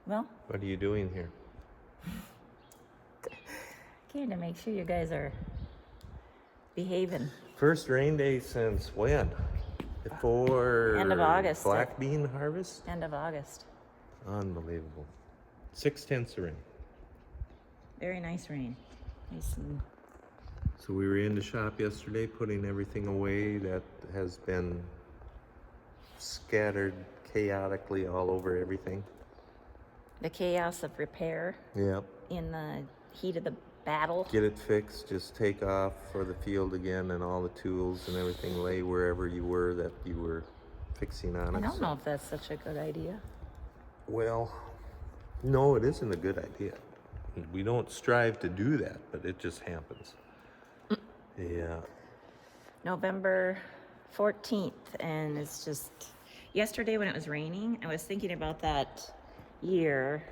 Well, What are you doing here? came to make sure you guys are behaving. First rain day since when? Before End of August. black bean harvest? End of August. Unbelievable. 6/10 of rain. Very nice rain. Nice and So we were in the shop yesterday putting everything away that has been scattered chaotically all over everything. the chaos of repair Yep. in the heat of the battle. Get it fixed, just take off for the field again, and all the tools and everything lay wherever you were that you were fixing on it. I don't know if that's such a good idea. Well, no, it isn't a good idea. We don't strive to do that, but it just happens. Yeah. November 14th, and it's just yesterday when it was raining, I was thinking about that year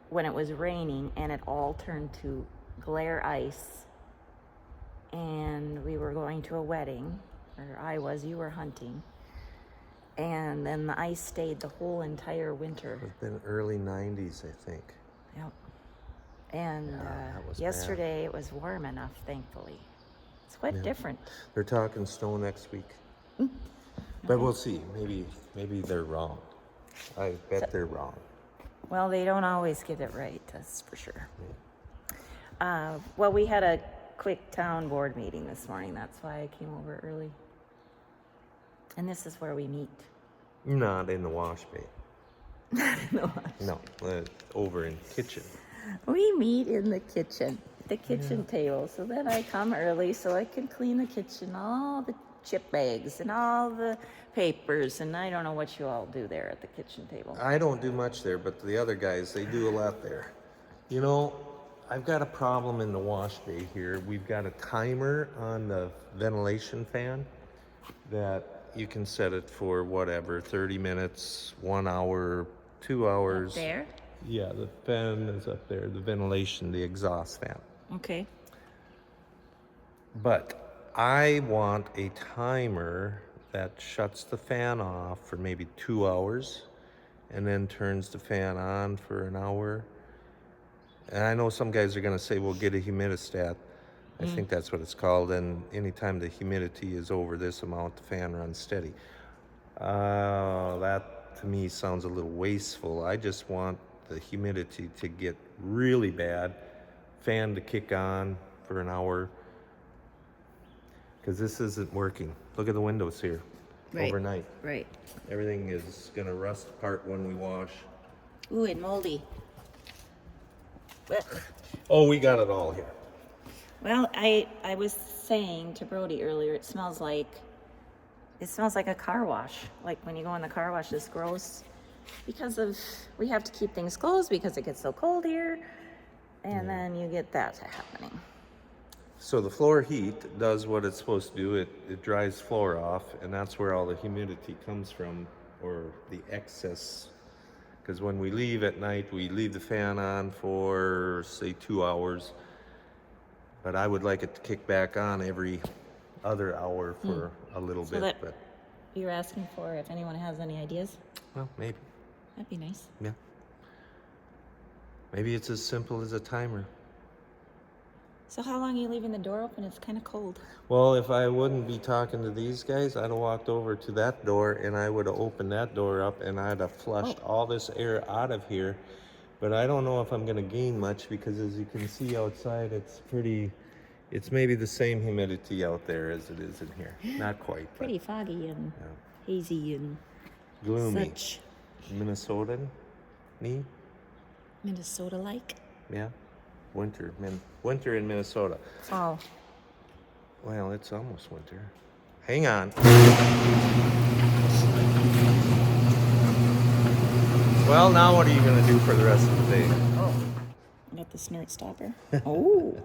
when it was raining and it all turned to glare ice, and we were going to a wedding, or you were hunting, and then the ice stayed the whole entire winter. It's been early 90s, I think. Yep. And that was yesterday it was warm enough, thankfully. It's quite different. They're talking snow next week. But we'll see. Maybe they're wrong. I bet they're wrong. Well, they don't always get it right, that's for sure. Well, we had a quick town board meeting this morning. That's why I came over early. And this is where we meet. Not in the wash bay. Not in the wash. No, over in kitchen. We meet in the kitchen table. So then I come early so I can clean the kitchen, all the chip bags and all the papers, and I don't know what you all do there at the kitchen table. I don't do much there, but the other guys, they do a lot there. You know, I've got a problem in the wash bay here. We've got a timer on the ventilation fan that you can set it for whatever, 30 minutes, 1 hour, 2 hours. Up there? Yeah, the fan is up there, the ventilation, the exhaust fan. Okay. But I want a timer that shuts the fan off for maybe 2 hours and then turns the fan on for an hour. And I know some guys are going to say, well, get a humidistat. I think that's what it's called. And anytime the humidity is over this amount, the fan runs steady. That to me sounds a little wasteful. I just want the humidity to get really bad, fan to kick on for an hour, because this isn't working. Look at the windows here. Right. Overnight. Right. Everything is gonna rust apart when we wash. Ooh, and moldy. Well, Oh, we got it all here. I was saying to Brody earlier, it smells like a car wash. Like when you go in the car wash, it's gross because we have to keep things closed because it gets so cold here, and then you get that happening. So the floor heat does what it's supposed to do. It dries floor off, and that's where all the humidity comes from, or the excess. Because when we leave at night, we leave the fan on for, say, 2 hours. But I would like it to kick back on every other hour for a little So bit. that But you're asking for if anyone has any ideas? well, maybe. That'd be nice. Yeah. Maybe it's as simple as a timer. So how long are you leaving the door open? It's kind of cold. Well, if I wouldn't be talking to these guys, I'd have walked over to that door and I would have opened that door up and I'd have flushed all this air out of here. But I don't know if I'm going to gain much because, as you can see outside, it's maybe the same humidity out there as it is in here. Not quite. Pretty foggy and hazy and gloomy. such. Minnesotan? Me? Minnesota-like. Yeah. Winter in Minnesota. Fall. Well, it's almost winter. Hang on. Well, now what are you going to do for the rest of the day? Oh, I got the snort stopper. Oh.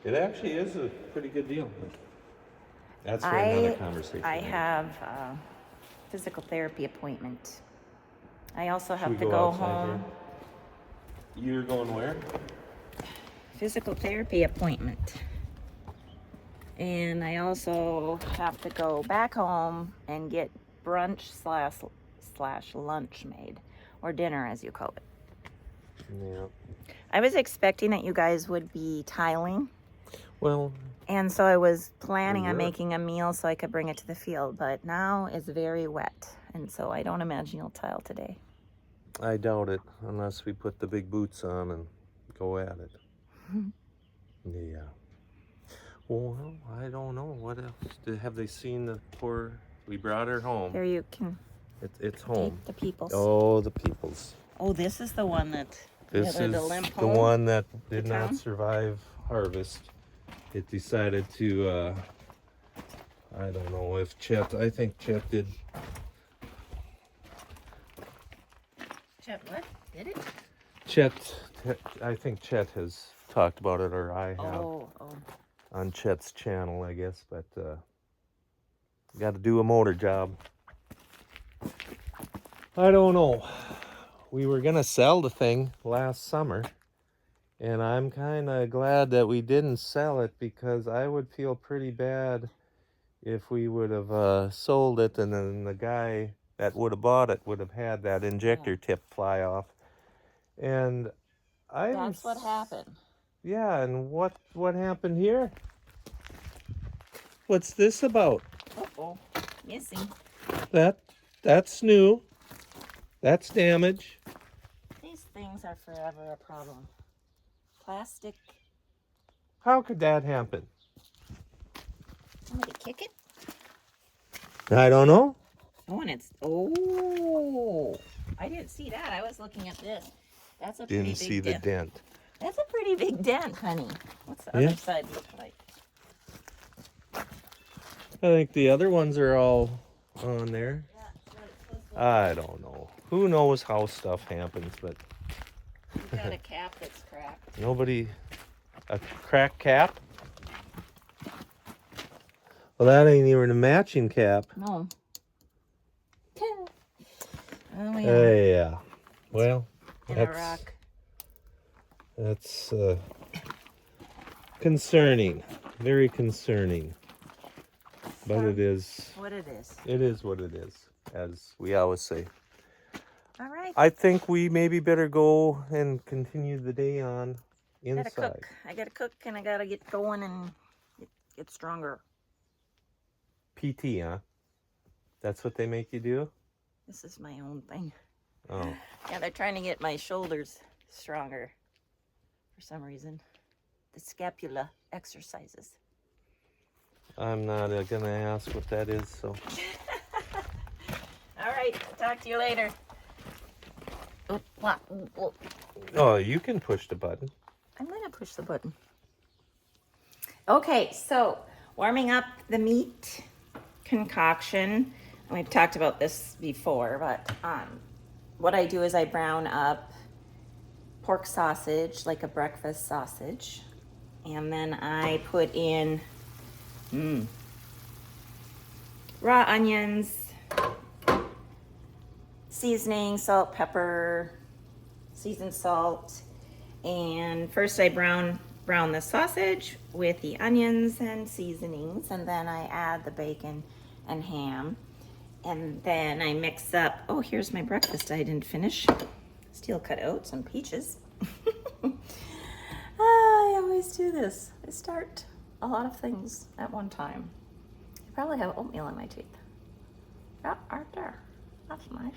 It actually is a pretty good deal. That's for another conversation. I have a physical therapy appointment. I also have Should we to go outside home. here? You're going where? Physical therapy appointment. And I also have to go back home and get brunch slash lunch made, or dinner as you call it. Yeah. I was expecting that you guys would be tiling, Well, and so I was planning We on were. making a meal so I could bring it to the field, but now it's very wet, and so I don't imagine you'll tile today. I doubt it unless we put the big boots on and go at it. Yeah. Well, I don't know. What else? Have they seen the poor? We brought her home. Here you can It's home. take the peoples. Oh, the peoples. Oh, this is the one that This the is limp the home one that to did not town? survive harvest. It decided to, I don't know if I think Chet did. Chet, what? Did it? I think Chet has talked about it, or I have, Oh. on Chet's channel, I guess, but got to do a motor job. I don't know. We were going to sell the thing last summer, and I'm kind of glad that we didn't sell it, because I would feel pretty bad if we would have sold it and then the guy that would have bought it would have had that injector tip fly off. And That's what happened. Yeah, and what happened here? What's this about? Uh-oh. Missing. That's new. That's damage. These things are forever a problem. Plastic. How could that happen? Somebody kick it? I don't know. Oh, and it's... Oh! I didn't see that. I was looking at this. That's a pretty Didn't big see the dent. dent. That's a pretty big dent, honey. What's the Yeah. other side look like? I think the other ones are all on there. Yeah, that's what it's supposed to look I don't know. Who knows how stuff happens, but like. You got a cap that's cracked. nobody... A cracked cap? Well, that ain't even a matching cap. No. Oh, yeah. Yeah. Well, In a rock. that's concerning. Very concerning. But it is What it is. what it is, as we always say. All right. I think we maybe better go and continue the day on I gotta inside. cook. I gotta cook and I gotta get going and get stronger. PT, huh? That's what they make you do? This is my own thing. Oh. Yeah, they're trying to get my shoulders stronger for some reason. The scapula exercises. I'm not gonna ask what that is, so. All right, talk to you later. Oh, what? Oh, Oh, you can push the button. I'm gonna push the button. Okay, so warming up the meat concoction. We've talked about this before, but what I do is I brown up pork sausage, like a breakfast sausage, and then I put in raw onions, seasoning, salt, pepper, seasoned salt, and first I brown the sausage with the onions and seasonings, and then I add the bacon and ham, and then I mix up. Oh, here's my breakfast I didn't finish. Steel cut oats and peaches. I always do this. I start a lot of things at one time. I probably have oatmeal in my teeth. Oh, right there. That's nice.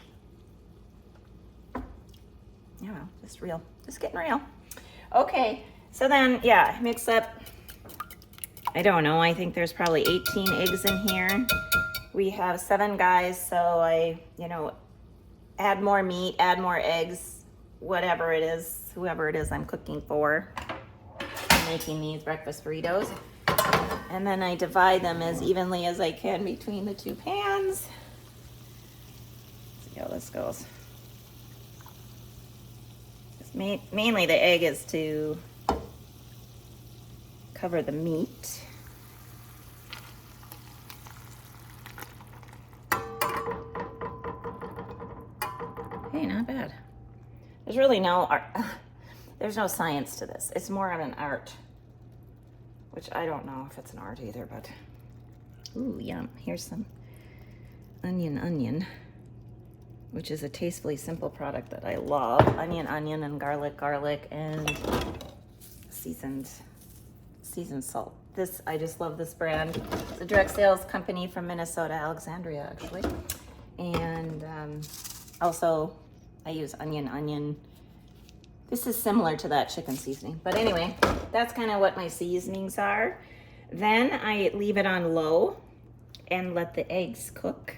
Yeah, well, just real. Just getting real. Okay, so then, yeah, mix up, I don't know, I think there's probably 18 eggs in here. We have 7 guys, so I, add more meat, add more eggs, whatever it is, whoever it is I'm cooking for. I'm making these breakfast burritos. And then I divide them as evenly as I can between the 2 pans. Let's see how this goes. Mainly the egg is to cover the meat. Hey, not bad. There's really no art. There's no science to this. It's more of an art, which I don't know if it's an art either, but ooh, yum. Here's some onion. which is a tastefully simple product that I love. Onion, and garlic, and seasoned salt. This, I just love this brand. It's a direct sales company from Minnesota, Alexandria, actually. And also, I use onion. This is similar to that chicken seasoning. But anyway, that's kind of what my seasonings are. Then I leave it on low and let the eggs cook.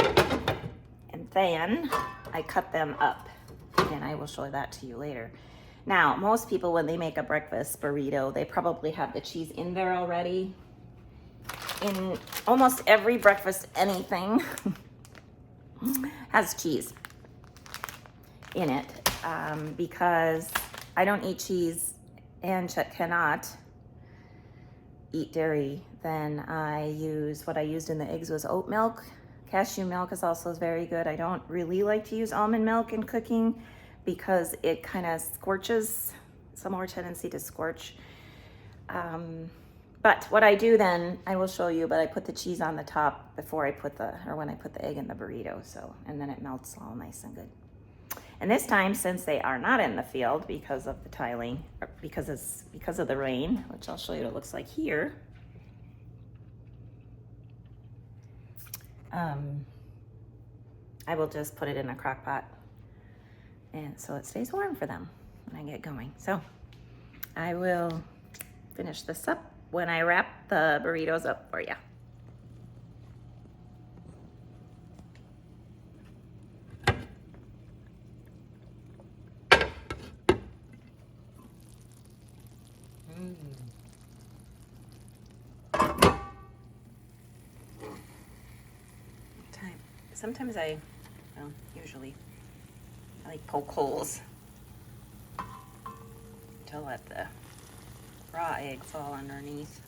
And then I cut them up. And I will show that to you later. Now, most people, when they make a breakfast burrito, they probably have the cheese in there already. In almost every breakfast anything has cheese in it, because I don't eat cheese and cannot eat dairy. Then I use, what I used in the eggs was oat milk. Cashew milk is also very good. I don't really like to use almond milk in cooking because it kind of scorches, some more tendency to scorch. But what I do then, I will show you, but I put the cheese on the top before I put when I put the egg in the burrito, so, and then it melts all nice and good. And this time, since they are not in the field because of the tiling, or because of the rain, which I'll show you what it looks like here, I will just put it in a crock pot, and so it stays warm for them when I get going. So I will finish this up when I wrap the burritos up for you. Sometimes usually I like poke holes to let the raw egg fall underneath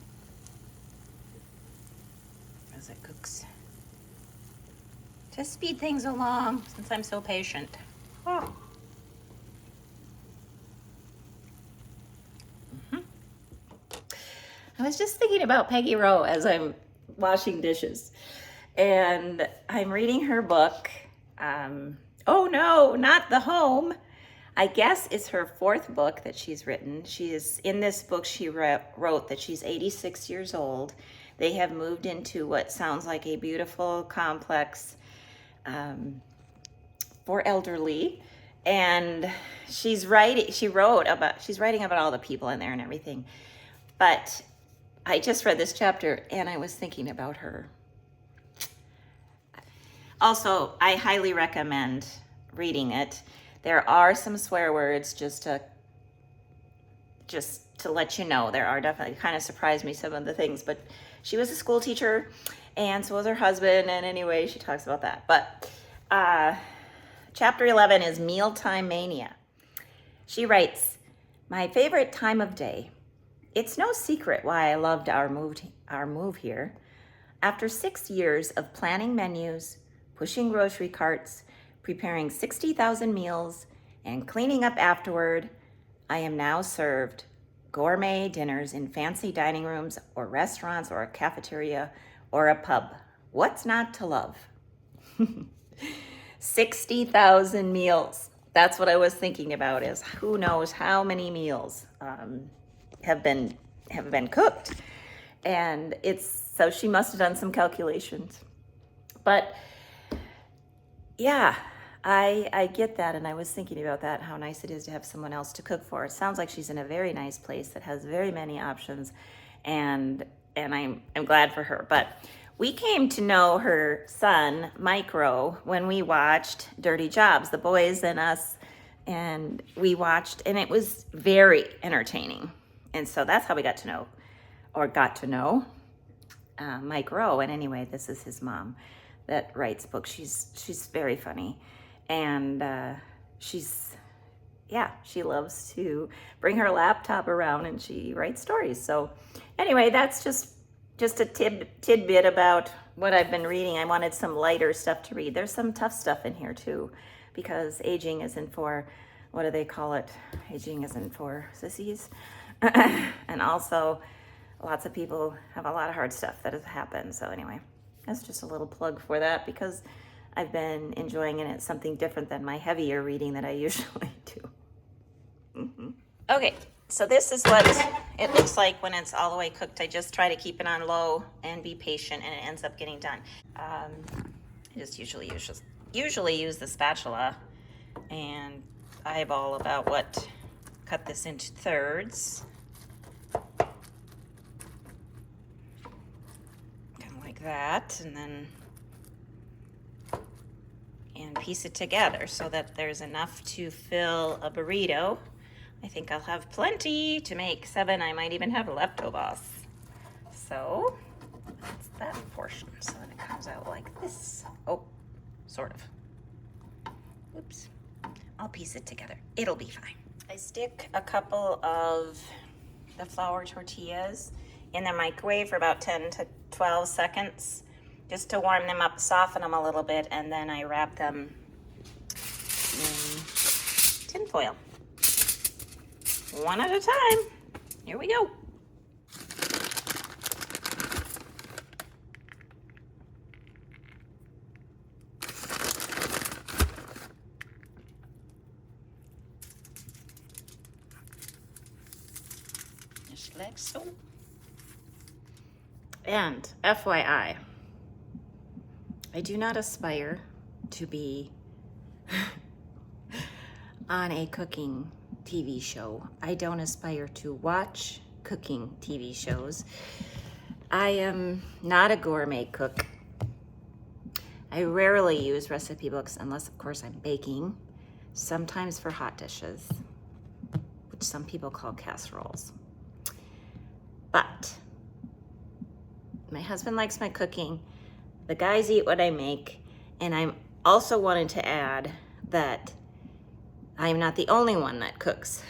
as it cooks. To speed things along, since I'm so patient. Oh. I was just thinking about Peggy Rowe as I'm washing dishes. And I'm reading her book. Oh no, not The Home. I guess it's her fourth book that she's written. In this book, she wrote that she's 86 years old. They have moved into what sounds like a beautiful complex for elderly. And she's writing about all the people in there and everything. But I just read this chapter and I was thinking about her. Also, I highly recommend reading it. There are some swear words, just to let you know. There are definitely, kind of surprised me, some of the things, but she was a school teacher and so was her husband, and anyway, she talks about that. But chapter 11 is Mealtime Mania. She writes, "My favorite time of day. It's no secret why I loved our move here. After 6 years of planning menus, pushing grocery carts, preparing 60,000 meals, and cleaning up afterward, I am now served gourmet dinners in fancy dining rooms or restaurants or a cafeteria or a pub. What's not to love?" 60,000 meals. That's what I was thinking about, is who knows how many meals have been cooked. And so she must have done some calculations. But yeah, I get that, and I was thinking about that, how nice it is to have someone else to cook for. It sounds like she's in a very nice place that has very many options, and I'm glad for her. But we came to know her son, Mike Rowe, when we watched Dirty Jobs, the boys and us, and we watched, and it was very entertaining. And so that's how we got to know Mike Rowe. And anyway, this is his mom that writes books. She's very funny, and she loves to bring her laptop around and she writes stories. So anyway, that's just a tidbit about what I've been reading. I wanted some lighter stuff to read. There's some tough stuff in here too, because aging isn't for, what do they call it? Aging isn't for sissies. And also lots of people have a lot of hard stuff that has happened. So anyway, That's just a little plug for that because I've been enjoying it. It's something different than my heavier reading that I usually do. Okay, so this is what it looks like when it's all the way cooked. I just try to keep it on low and be patient, and it ends up getting done. I just usually use the spatula and eyeball about what, cut this into thirds. Kind of like that, and piece it together so that there's enough to fill a burrito. I think I'll have plenty to make 7. I might even have leftovers. So that's that portion. So then it comes out like this. Oh, sort of. Oops. I'll piece it together. It'll be fine. I stick a couple of the flour tortillas in the microwave for about 10 to 12 seconds just to warm them up, soften them a little bit, and then I wrap them in tin foil. One at a time. Here we go. Just like so. And FYI, I do not aspire to be on a cooking TV show. I don't aspire to watch cooking TV shows. I am not a gourmet cook. I rarely use recipe books unless, of course, I'm baking, sometimes for hot dishes, which some people call casseroles. But my husband likes my cooking. The guys eat what I make. And I'm also wanted to add that I'm not the only one that cooks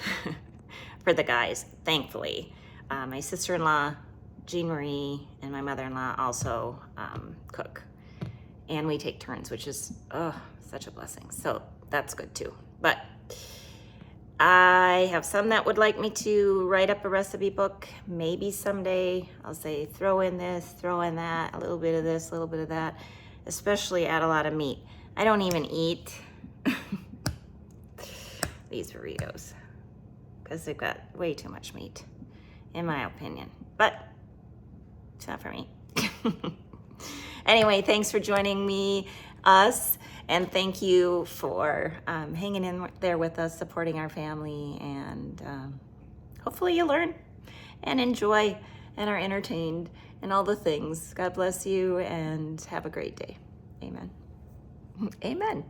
for the guys, thankfully. My sister-in-law, Jean Marie, and my mother-in-law also cook. And we take turns, which is such a blessing. So that's good too. But I have some that would like me to write up a recipe book. Maybe someday I'll say, throw in this, throw in that, a little bit of this, a little bit of that, especially add a lot of meat. I don't even eat these burritos because they've got way too much meat, in my opinion. But it's not for me. Anyway, thanks for joining us, and thank you for hanging in there with us, supporting our family, and hopefully you learn and enjoy and are entertained and all the things. God bless you and have a great day. Amen. Amen.